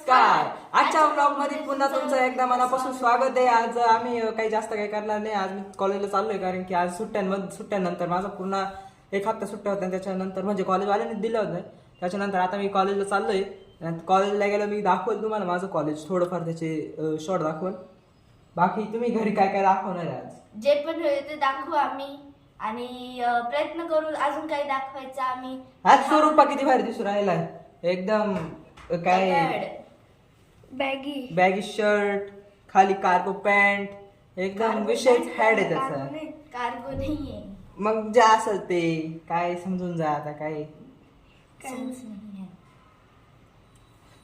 नमस्कार. आजच्या ब्लॉग मध्ये पुन्हा तुमचं एकदा मनापासून स्वागत आहे. आज आम्ही काही जास्त काही करणार नाही. आज मी कॉलेजला चाललोय कारण की आज सुट्ट्यानंतर माझा पूर्ण एक हप्ता सुट्ट्या होत्या. त्याच्यानंतर म्हणजे कॉलेजवाल्यांनी दिलं होतं. त्याच्यानंतर आता मी कॉलेजला चाललोय. कॉलेजला गेलो मी दाखवलं तुम्हाला माझं कॉलेज, थोडंफार त्याचे शॉर्ट दाखवून. बाकी तुम्ही घरी काय काय दाखवणार आहे आज? जे पण होईल ते दाखवू आम्ही आणि प्रयत्न करू अजून काही दाखवायचं आम्ही. आज स्वरूपा किती भारी दिसू राहिलाय, एकदम काय बॅगी शर्ट, खाली कार्गो पॅन्ट, एकदम विशेष हॅड आहे त्याचा. कार्गो नाहीये, मग जे असेल ते काय समजून जा. आता काय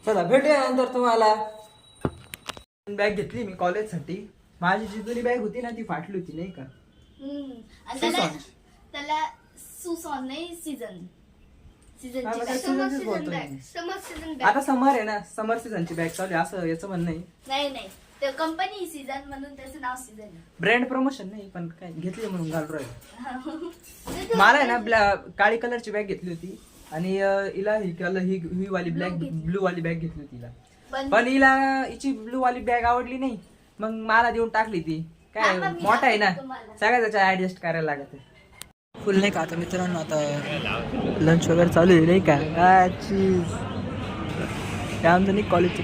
चला भेटूया नंतर. तुम्हाला बॅग घेतली मी कॉलेजसाठी. माझी जी जुनी बॅग होती ना ती फाटली होती नाही का. आणि त्याला सुसॉन नाही सीझन आता समर आहे ना, समर सीझनची बॅग चालू आहे असं याचं म्हणणं आहे. नाही ते कंपनी सीझन म्हणून त्याचं नाव सीझन. ब्रँड प्रमोशन नाही पण काय घेतली म्हणून घालू राहिलो. मला आहे ना काळी कलरची बॅग घेतली होती आणि हिला ही वाली ब्लू वाली बॅग घेतली होती हिला. पण हिला हिची ब्लू वाली बॅग आवडली नाही, मग मला देऊन टाकली ती. काय मोठा आहे ना, सगळ्या त्याच्या ऍडजस्ट करायला लागत. फुल नाही का आता मित्रांनो, आता लंच वगैरे चालू आहे नाही का. त्यानंतर नाही कॉलेजची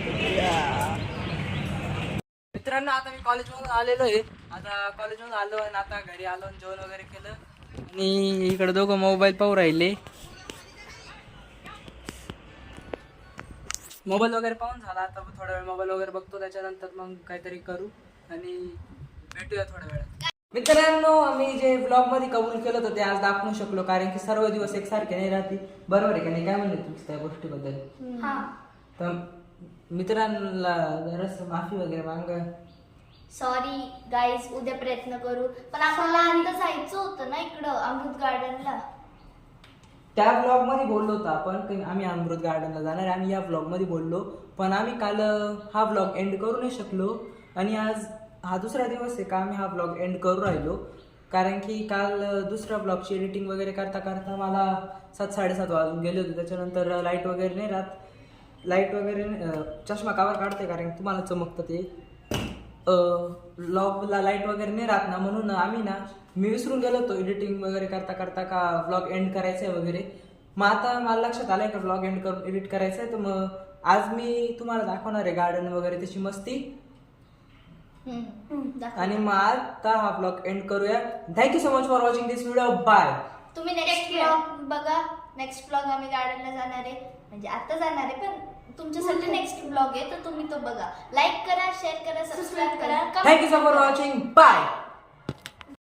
मित्रांनो. आता मी कॉलेजमधून आलेलो आहे. आता कॉलेजमधून आलो आणि आता घरी आलो आणि जेवण वगैरे केलं आणि इकडे दोघं मोबाईल पाहू राहिले. मोबाईल वगैरे पाहून झाला. आता थोडा वेळ मोबाईल वगैरे बघतो, त्याच्यानंतर मग काहीतरी करू आणि भेटूया थोड्या वेळात. मित्रांनो, आम्ही जे ब्लॉग मध्ये कबूल केलं होतं ते आज दाखवू शकलो, कारण की सर्व दिवस एकसारखे नाही राहते. बरोबर आहे का नाही, काय म्हणले तुम्ही त्या गोष्टीबद्दल? तर मित्रांना जरासं माफी वगैरे मागा. सॉरी गाईज, उद्या प्रयत्न करू. पण आम्हाला आता जायचं होतं ना इकडं अमृत गार्डनला. त्या ब्लॉग मध्ये बोललो होतो आपण की आम्ही अमृत गार्डनला जाणार. आम्ही या ब्लॉग मध्ये बोललो, पण आम्ही काल हा ब्लॉग एंड करू नाही शकलो आणि आज हा दुसरा दिवस आहे का आम्ही हा ब्लॉग एंड करू राहिलो. कारण की काल दुसऱ्या ब्लॉगची एडिटिंग वगैरे करता करता मला 7-7:30 वाजून गेले होते. त्याच्यानंतर लाईट वगैरे नाही राहत. लाईट वगैरे चष्मा कावर काढते कारण तुम्हाला चमकतं ते. ब्लॉगला लाईट वगैरे नाही राहत ना, म्हणून आम्ही ना मी विसरून गेलो होतो एडिटिंग वगैरे करता करता का ब्लॉग एंड करायचा आहे वगैरे. मग आता मला लक्षात आलंय का ब्लॉग एंड करून एडिट करायचं आहे. तर मग आज मी तुम्हाला दाखवणार आहे गार्डन वगैरे त्याची मस्ती. आणि मग आता हा ब्लॉग एंड करूया. Thank you so much for watching this video. Bye. तुम्ही नेक्स्ट ब्लॉग बघा. नेक्स्ट ब्लॉग आम्ही गार्डनला जाणार आहे, म्हणजे आता जाणार आहे, पण तुमच्यासाठी नेक्स्ट ब्लॉग आहे तर तुम्ही तो बघा. लाईक करा, शेअर करा, सबस्क्राईब करा. Thank you so much for watching. Bye.